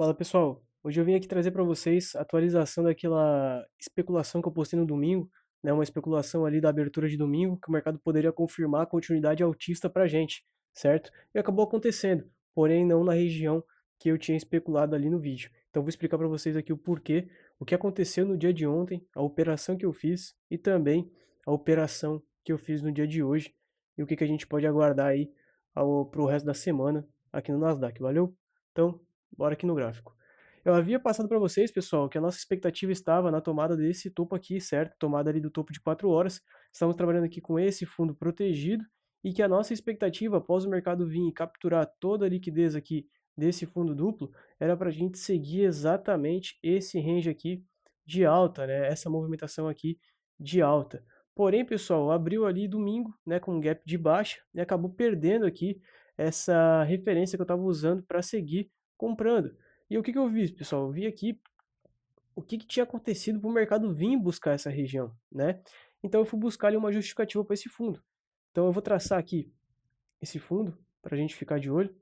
Fala pessoal, hoje eu vim aqui trazer para vocês a atualização daquela especulação que eu postei no domingo, né, uma especulação ali da abertura de domingo, que o mercado poderia confirmar a continuidade altista para a gente, certo? E acabou acontecendo, porém não na região que eu tinha especulado ali no vídeo. Então vou explicar para vocês aqui o porquê, o que aconteceu no dia de ontem, a operação que eu fiz e também a operação que eu fiz no dia de hoje e o que a gente pode aguardar aí para o resto da semana aqui no Nasdaq, valeu? Então, bora aqui no gráfico. Eu havia passado para vocês, pessoal, que a nossa expectativa estava na tomada desse topo aqui, certo? Tomada ali do topo de 4 horas. Estamos trabalhando aqui com esse fundo protegido e que a nossa expectativa, após o mercado vir e capturar toda a liquidez aqui desse fundo duplo, era para a gente seguir exatamente esse range aqui de alta, né? Essa movimentação aqui de alta. Porém, pessoal, abriu ali domingo, né, com um gap de baixa e acabou perdendo aqui essa referência que eu estava usando para seguir comprando. E o que eu vi, pessoal? Eu vi aqui o que tinha acontecido para o mercado vir buscar essa região, né? Então eu fui buscar ali uma justificativa para esse fundo. Então eu vou traçar aqui esse fundo para a gente ficar de olho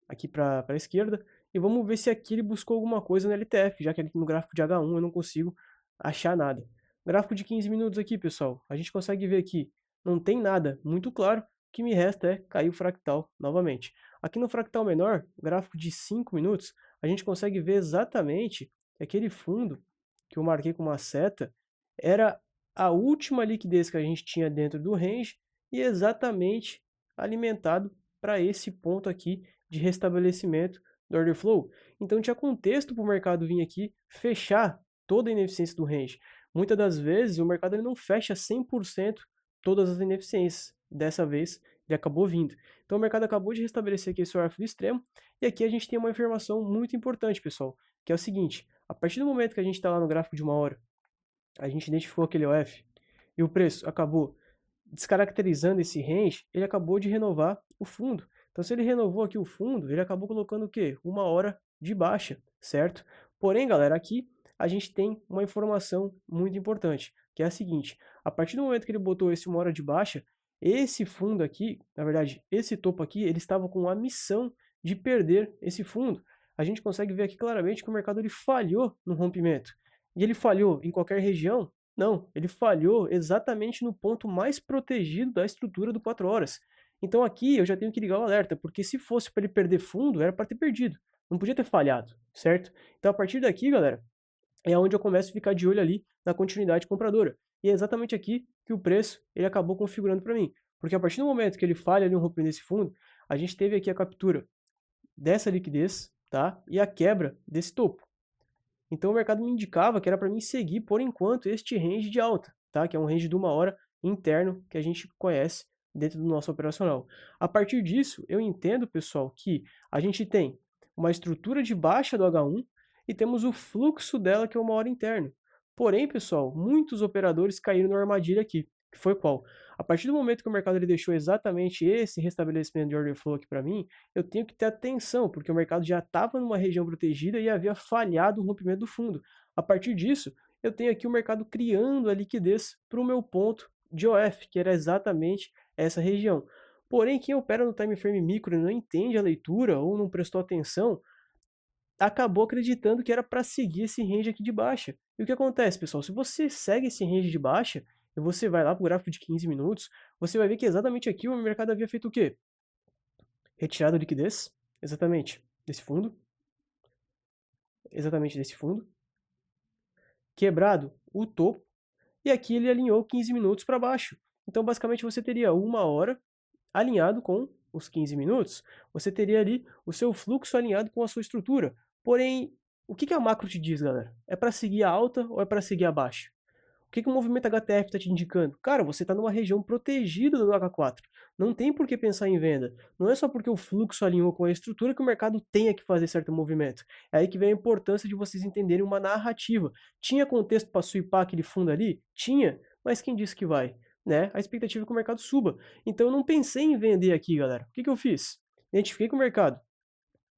aqui para a esquerda e vamos ver se aqui ele buscou alguma coisa no LTF, já que aqui no gráfico de H1 eu não consigo achar nada. Gráfico de 15 minutos aqui, pessoal, a gente consegue ver aqui, não tem nada muito claro, o que me resta é cair o fractal novamente. Aqui no fractal menor, gráfico de 5 minutos, a gente consegue ver exatamente que aquele fundo que eu marquei com uma seta era a última liquidez que a gente tinha dentro do range e exatamente alimentado para esse ponto aqui de restabelecimento do order flow. Então tinha contexto para o mercado vir aqui fechar toda a ineficiência do range. Muitas das vezes o mercado ele não fecha 100% todas as ineficiências. Dessa vez ele acabou vindo. Então o mercado acabou de restabelecer aqui esse ORF extremo e aqui a gente tem uma informação muito importante, pessoal, que é o seguinte: a partir do momento que a gente está lá no gráfico de uma hora, a gente identificou aquele OF e o preço acabou descaracterizando esse range, ele acabou de renovar o fundo. Então, se ele renovou aqui o fundo, ele acabou colocando o quê? Uma hora de baixa, certo? Porém, galera, aqui a gente tem uma informação muito importante, que é a seguinte: a partir do momento que ele botou esse uma hora de baixa, esse fundo aqui, na verdade, esse topo aqui, ele estava com a missão de perder esse fundo. A gente consegue ver aqui claramente que o mercado ele falhou no rompimento. E ele falhou em qualquer região? Não, ele falhou exatamente no ponto mais protegido da estrutura do 4 horas. Então aqui eu já tenho que ligar o alerta, porque se fosse para ele perder fundo, era para ter perdido. Não podia ter falhado, certo? Então a partir daqui, galera, é onde eu começo a ficar de olho ali na continuidade compradora. E é exatamente aqui que o preço ele acabou configurando para mim. Porque a partir do momento que ele falha ali um rompimento desse fundo, a gente teve aqui a captura dessa liquidez, tá? E a quebra desse topo. Então o mercado me indicava que era para mim seguir por enquanto este range de alta, tá? Que é um range de uma hora interno que a gente conhece dentro do nosso operacional. A partir disso, eu entendo, pessoal, que a gente tem uma estrutura de baixa do H1 e temos o fluxo dela que é uma hora interno. Porém, pessoal, muitos operadores caíram na armadilha aqui, que foi qual? A partir do momento que o mercado ele deixou exatamente esse restabelecimento de order flow aqui para mim, eu tenho que ter atenção, porque o mercado já estava numa região protegida e havia falhado o rompimento do fundo. A partir disso, eu tenho aqui o mercado criando a liquidez para o meu ponto de OF, que era exatamente essa região. Porém, quem opera no time frame micro e não entende a leitura ou não prestou atenção, acabou acreditando que era para seguir esse range aqui de baixa. E o que acontece, pessoal? Se você segue esse range de baixa, e você vai lá para o gráfico de 15 minutos, você vai ver que exatamente aqui o mercado havia feito o quê? Retirado a liquidez, exatamente desse fundo, quebrado o topo, e aqui ele alinhou 15 minutos para baixo. Então, basicamente, você teria uma hora alinhado com os 15 minutos, você teria ali o seu fluxo alinhado com a sua estrutura. Porém, o que a macro te diz, galera? É para seguir a alta ou é para seguir a baixa? O que o movimento HTF está te indicando? Cara, você está numa região protegida do H4. Não tem por que pensar em venda. Não é só porque o fluxo alinhou com a estrutura que o mercado tenha que fazer certo movimento. É aí que vem a importância de vocês entenderem uma narrativa. Tinha contexto para swipar aquele fundo ali? Tinha, mas quem disse que vai? Né? A expectativa é que o mercado suba. Então eu não pensei em vender aqui, galera. O que eu fiz? Identifiquei que o mercado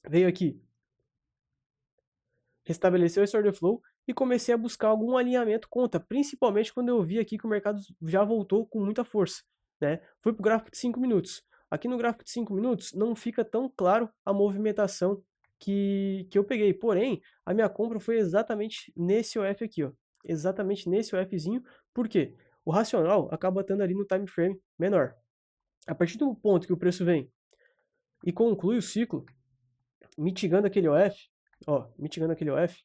veio aqui, restabeleceu esse order flow e comecei a buscar algum alinhamento contra, principalmente quando eu vi aqui que o mercado já voltou com muita força, né? Fui para o gráfico de 5 minutos. Aqui no gráfico de 5 minutos não fica tão claro a movimentação que eu peguei. Porém, a minha compra foi exatamente nesse OF aqui, ó. Exatamente nesse OFzinho. Por quê? O racional acaba estando ali no time frame menor. A partir do ponto que o preço vem e conclui o ciclo, mitigando aquele OF, ó, mitigando aquele OF,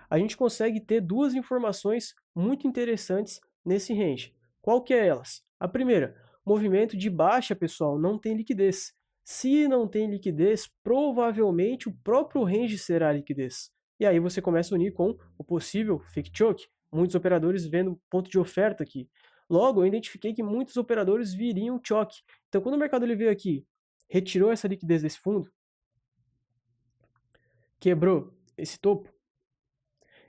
a gente consegue ter duas informações muito interessantes nesse range. Qual que é elas? A primeira, movimento de baixa, pessoal, não tem liquidez. Se não tem liquidez, provavelmente o próprio range será liquidez. E aí você começa a unir com o possível fake choke. Muitos operadores vendo ponto de oferta aqui. Logo, eu identifiquei que muitos operadores viriam choke. Então, quando o mercado ele veio aqui, retirou essa liquidez desse fundo, quebrou esse topo,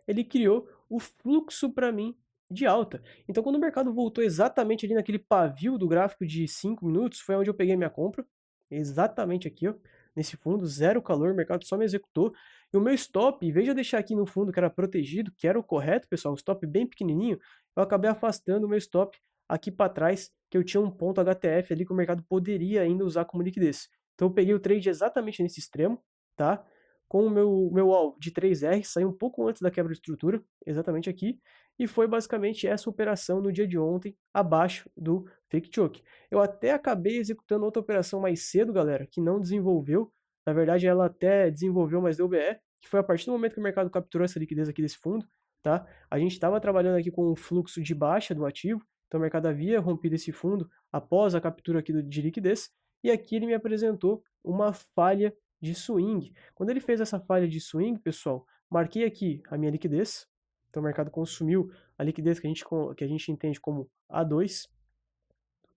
ele criou o fluxo para mim de alta. Então, quando o mercado voltou exatamente ali naquele pavio do gráfico de 5 minutos, foi onde eu peguei minha compra, exatamente aqui, ó, nesse fundo, zero calor, o mercado só me executou. E o meu stop, em vez de eu deixar aqui no fundo que era protegido, que era o correto, pessoal, um stop bem pequenininho, eu acabei afastando o meu stop aqui para trás, que eu tinha um ponto HTF ali que o mercado poderia ainda usar como liquidez. Então, eu peguei o trade exatamente nesse extremo, tá? Com o meu alvo de 3R, saiu um pouco antes da quebra de estrutura, exatamente aqui, e foi basicamente essa operação no dia de ontem, abaixo do fake choke. Eu até acabei executando outra operação mais cedo, galera, que não desenvolveu, na verdade ela até desenvolveu, mas deu BE, que foi a partir do momento que o mercado capturou essa liquidez aqui desse fundo, tá? A gente estava trabalhando aqui com um fluxo de baixa do ativo, então o mercado havia rompido esse fundo após a captura aqui de liquidez, e aqui ele me apresentou uma falha de swing. Quando ele fez essa falha de swing, pessoal, marquei aqui a minha liquidez. Então o mercado consumiu a liquidez que a gente entende como A2,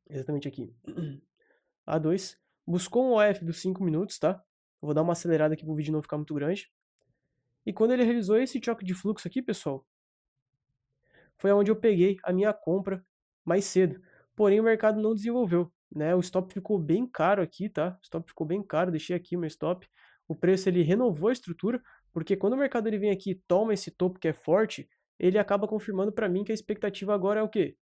exatamente aqui. A2, buscou um OF dos 5 minutos, tá? Eu vou dar uma acelerada aqui para o vídeo não ficar muito grande. E quando ele realizou esse choque de fluxo aqui, pessoal, foi onde eu peguei a minha compra mais cedo. Porém, o mercado não desenvolveu, né? O stop ficou bem caro aqui, tá? O stop ficou bem caro, deixei aqui o meu stop. O preço ele renovou a estrutura, porque quando o mercado ele vem aqui e toma esse topo que é forte, ele acaba confirmando para mim que a expectativa agora é o quê?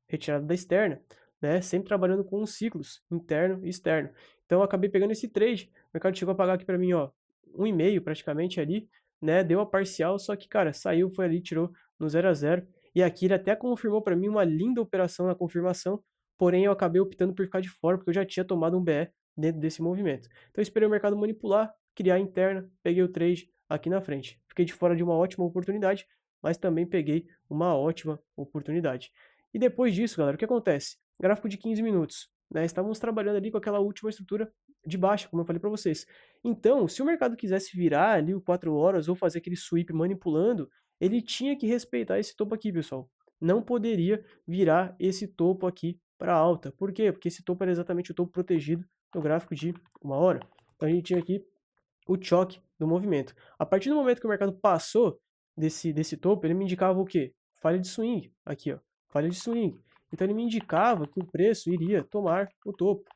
Retirada da externa, né? Sempre trabalhando com os ciclos, interno e externo. Então eu acabei pegando esse trade, o mercado chegou a pagar aqui para mim, ó, 1,5 praticamente ali, né? Deu a parcial, só que, cara, saiu, foi ali, tirou no 0 a 0. E aqui ele até confirmou para mim uma linda operação na confirmação, porém eu acabei optando por ficar de fora, porque eu já tinha tomado um BE dentro desse movimento. Então eu esperei o mercado manipular, criar a interna, peguei o trade aqui na frente. Fiquei de fora de uma ótima oportunidade, mas também peguei uma ótima oportunidade. E depois disso, galera, o que acontece? Gráfico de 15 minutos, né? Estávamos trabalhando ali com aquela última estrutura de baixa, como eu falei para vocês. Então, se o mercado quisesse virar ali o 4 horas ou fazer aquele sweep manipulando, ele tinha que respeitar esse topo aqui, pessoal. Não poderia virar esse topo aqui para alta. Por quê? Porque esse topo era exatamente o topo protegido no gráfico de 1 hora. Então a gente tinha aqui o choque do movimento. A partir do momento que o mercado passou desse topo, ele me indicava o quê? Falha de swing, aqui ó, falha de swing. Então ele me indicava que o preço iria tomar o topo.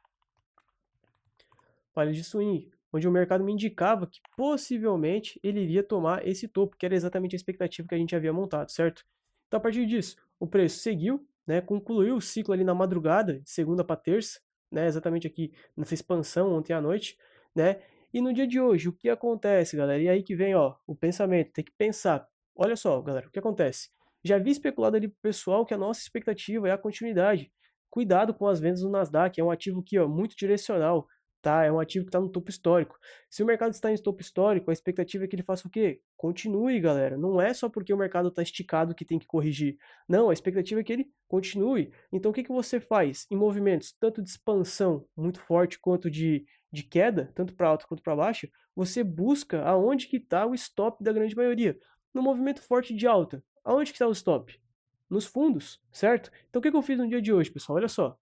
Falha de swing, onde o mercado me indicava que possivelmente ele iria tomar esse topo, que era exatamente a expectativa que a gente havia montado, certo? Então a partir disso, o preço seguiu, né, concluiu o ciclo ali na madrugada, de segunda para terça, né, exatamente aqui nessa expansão ontem à noite, né? E no dia de hoje, o que acontece, galera? E aí que vem, ó, o pensamento, tem que pensar. Olha só, galera, o que acontece? Já vi especulado ali pro pessoal que a nossa expectativa é a continuidade. Cuidado com as vendas no Nasdaq, é um ativo aqui, ó, muito direcional, tá? É um ativo que está no topo histórico. Se o mercado está em topo histórico, a expectativa é que ele faça o quê? Continue, galera. Não é só porque o mercado está esticado que tem que corrigir. Não, a expectativa é que ele continue. Então, o que que você faz em movimentos tanto de expansão muito forte quanto de queda, tanto para alta quanto para baixo? Você busca aonde que está o stop da grande maioria. No movimento forte de alta, aonde que está o stop? Nos fundos, certo? Então, o que que eu fiz no dia de hoje, pessoal? Olha só.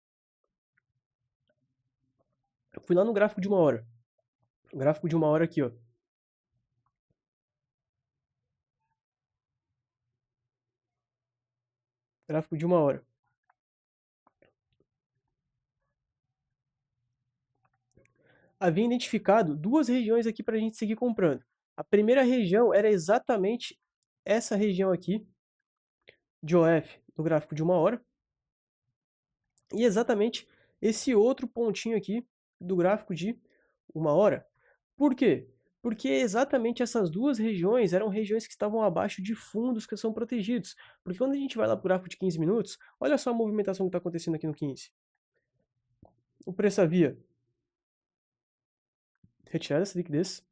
Eu fui lá no gráfico de 1 hora. O gráfico de 1 hora aqui, ó. Gráfico de 1 hora. Havia identificado duas regiões aqui para a gente seguir comprando. A primeira região era exatamente essa região aqui de OF no gráfico de 1 hora. E exatamente esse outro pontinho aqui do gráfico de 1 hora. Por quê? Porque exatamente essas duas regiões eram regiões que estavam abaixo de fundos que são protegidos. Porque quando a gente vai lá para o gráfico de 15 minutos, olha só a movimentação que está acontecendo aqui no 15. O preço havia retirado essa liquidez.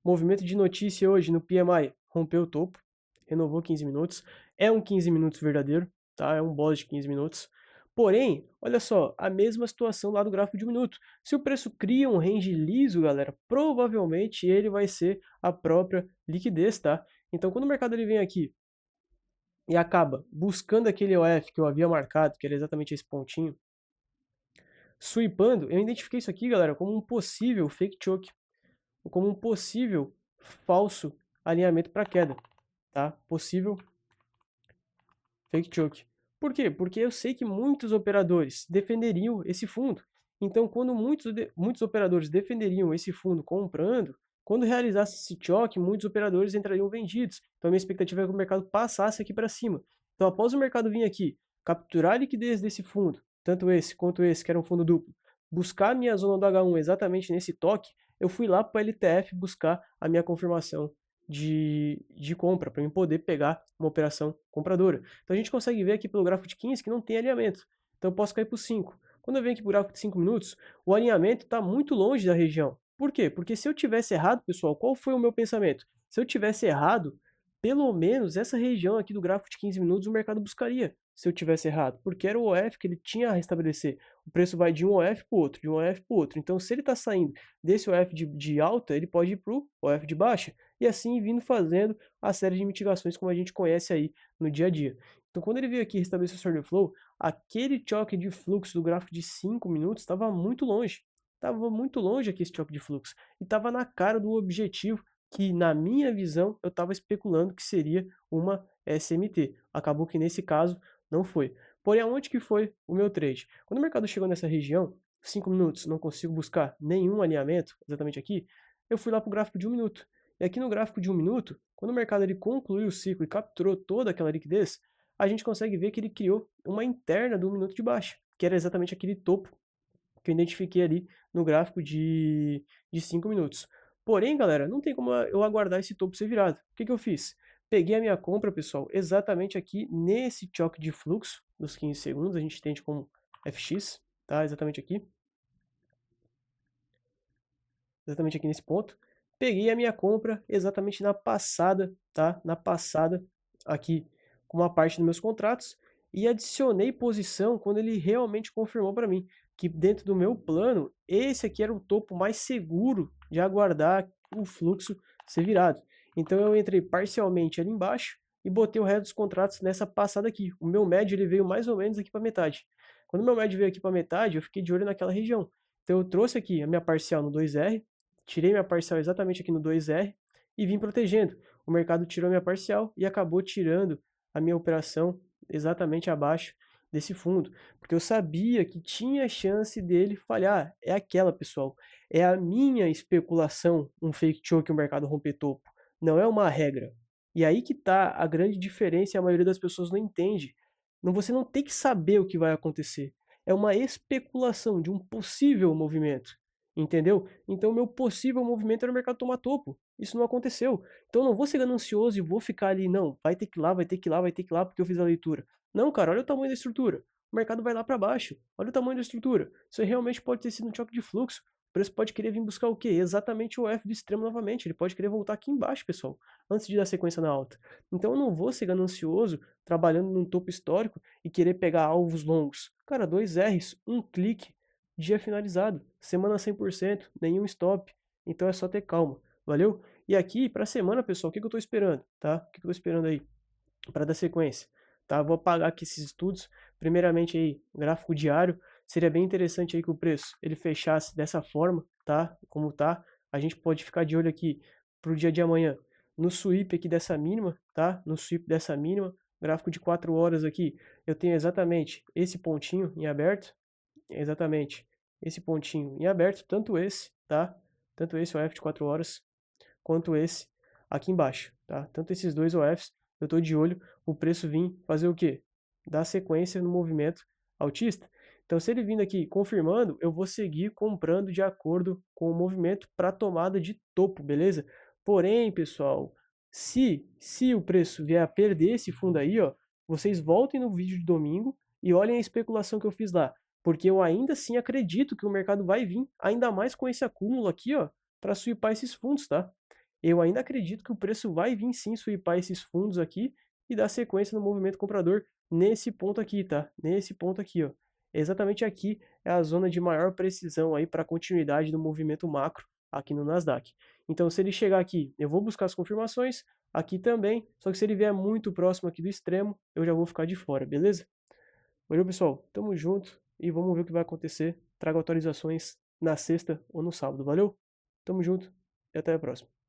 Movimento de notícia hoje no PMI rompeu o topo, renovou 15 minutos. É um 15 minutos verdadeiro, tá? É um boss de 15 minutos. Porém, olha só, a mesma situação lá do gráfico de um minuto. Se o preço cria um range liso, galera, provavelmente ele vai ser a própria liquidez, tá? Então, quando o mercado ele vem aqui e acaba buscando aquele OF que eu havia marcado, que era exatamente esse pontinho, sweepando, eu identifiquei isso aqui, galera, como um possível fake choke, como um possível falso alinhamento para queda, tá? Possível fake choke. Por quê? Porque eu sei que muitos operadores defenderiam esse fundo. Então, quando muitos operadores defenderiam esse fundo comprando, quando realizasse esse choque, muitos operadores entrariam vendidos. Então, a minha expectativa é que o mercado passasse aqui para cima. Então, após o mercado vir aqui, capturar a liquidez desse fundo, tanto esse quanto esse, que era um fundo duplo, buscar a minha zona do H1 exatamente nesse toque, eu fui lá para o LTF buscar a minha confirmação de compra, para eu poder pegar uma operação compradora. Então a gente consegue ver aqui pelo gráfico de 15 que não tem alinhamento. Então eu posso cair para o 5. Quando eu venho aqui para o gráfico de 5 minutos, o alinhamento está muito longe da região. Por quê? Porque se eu tivesse errado, pessoal, qual foi o meu pensamento? Se eu tivesse errado, pelo menos essa região aqui do gráfico de 15 minutos o mercado buscaria, se eu tivesse errado, porque era o OF que ele tinha a restabelecer. O preço vai de um OF para o outro, de um OF para o outro. Então, se ele está saindo desse OF de alta, ele pode ir para o OF de baixa, e assim vindo fazendo a série de mitigações como a gente conhece aí no dia a dia. Então, quando ele veio aqui restabelecer o order flow, aquele choque de fluxo do gráfico de 5 minutos estava muito longe. Estava muito longe aqui esse choque de fluxo. E estava na cara do objetivo que, na minha visão, eu estava especulando que seria uma SMT. Acabou que nesse caso não foi. Porém, aonde que foi o meu trade? Quando o mercado chegou nessa região, 5 minutos, não consigo buscar nenhum alinhamento, exatamente aqui, eu fui lá para o gráfico de 1 minuto. E aqui no gráfico de 1 minuto, quando o mercado ele concluiu o ciclo e capturou toda aquela liquidez, a gente consegue ver que ele criou uma interna do 1 minuto de baixa, que era exatamente aquele topo que eu identifiquei ali no gráfico de 5 minutos. Porém, galera, não tem como eu aguardar esse topo ser virado. O que eu fiz? Peguei a minha compra, pessoal, exatamente aqui nesse choque de fluxo dos 15 segundos, a gente entende como FX, tá? Exatamente aqui. Exatamente aqui nesse ponto. Peguei a minha compra exatamente na passada, tá? Na passada, aqui com uma parte dos meus contratos e adicionei posição quando ele realmente confirmou para mim que dentro do meu plano, esse aqui era o topo mais seguro de aguardar o fluxo ser virado. Então eu entrei parcialmente ali embaixo e botei o resto dos contratos nessa passada aqui. O meu médio ele veio mais ou menos aqui para metade. Quando o meu médio veio aqui para metade, eu fiquei de olho naquela região. Então eu trouxe aqui a minha parcial no 2R, tirei minha parcial exatamente aqui no 2R e vim protegendo. O mercado tirou minha parcial e acabou tirando a minha operação exatamente abaixo desse fundo, porque eu sabia que tinha chance dele falhar. É aquela, pessoal, é a minha especulação, um fake choke que o mercado romper topo, não é uma regra. E aí que tá a grande diferença e a maioria das pessoas não entende. Você não tem que saber o que vai acontecer. É uma especulação de um possível movimento. Entendeu? Então, o meu possível movimento era o mercado tomar topo. Isso não aconteceu. Então, eu não vou ser ganancioso e vou ficar ali, não, vai ter que ir lá, vai ter que ir lá, vai ter que ir lá, porque eu fiz a leitura. Não, cara, olha o tamanho da estrutura. O mercado vai lá para baixo. Olha o tamanho da estrutura. Isso aí realmente pode ter sido um choque de fluxo. O preço pode querer vir buscar o quê? Exatamente o F do extremo novamente. Ele pode querer voltar aqui embaixo, pessoal, antes de dar sequência na alta. Então, eu não vou ser ganancioso trabalhando num topo histórico e querer pegar alvos longos. Cara, 2 R's, um clique, dia finalizado, semana 100%, nenhum stop, então é só ter calma, valeu? E aqui, para semana, pessoal, o que eu estou esperando, tá? O que eu estou esperando aí para dar sequência, tá? Vou apagar aqui esses estudos, primeiramente aí, gráfico diário, seria bem interessante aí que o preço, ele fechasse dessa forma, tá? Como tá, a gente pode ficar de olho aqui pro dia de amanhã, no sweep aqui dessa mínima, tá? No sweep dessa mínima, gráfico de 4 horas aqui, eu tenho exatamente esse pontinho em aberto, exatamente esse pontinho em aberto, tanto esse, tá? Tanto esse OF de 4 horas, quanto esse aqui embaixo, tá? Tanto esses dois OFs, eu tô de olho, o preço vir fazer o quê? Dar sequência no movimento altista. Então, se ele vindo aqui confirmando, eu vou seguir comprando de acordo com o movimento para tomada de topo, beleza? Porém, pessoal, se o preço vier a perder esse fundo aí, ó, vocês voltem no vídeo de domingo e olhem a especulação que eu fiz lá, porque eu ainda assim acredito que o mercado vai vir, ainda mais com esse acúmulo aqui, ó, para swipar esses fundos, tá? Eu ainda acredito que o preço vai vir sim swipar esses fundos aqui e dar sequência no movimento comprador nesse ponto aqui, tá? Nesse ponto aqui, ó. Exatamente aqui é a zona de maior precisão aí para a continuidade do movimento macro aqui no Nasdaq. Então, se ele chegar aqui, eu vou buscar as confirmações, aqui também, só que se ele vier muito próximo aqui do extremo, eu já vou ficar de fora, beleza? Valeu, pessoal. Tamo junto e vamos ver o que vai acontecer. Trago atualizações na sexta ou no sábado, valeu? Tamo junto e até a próxima.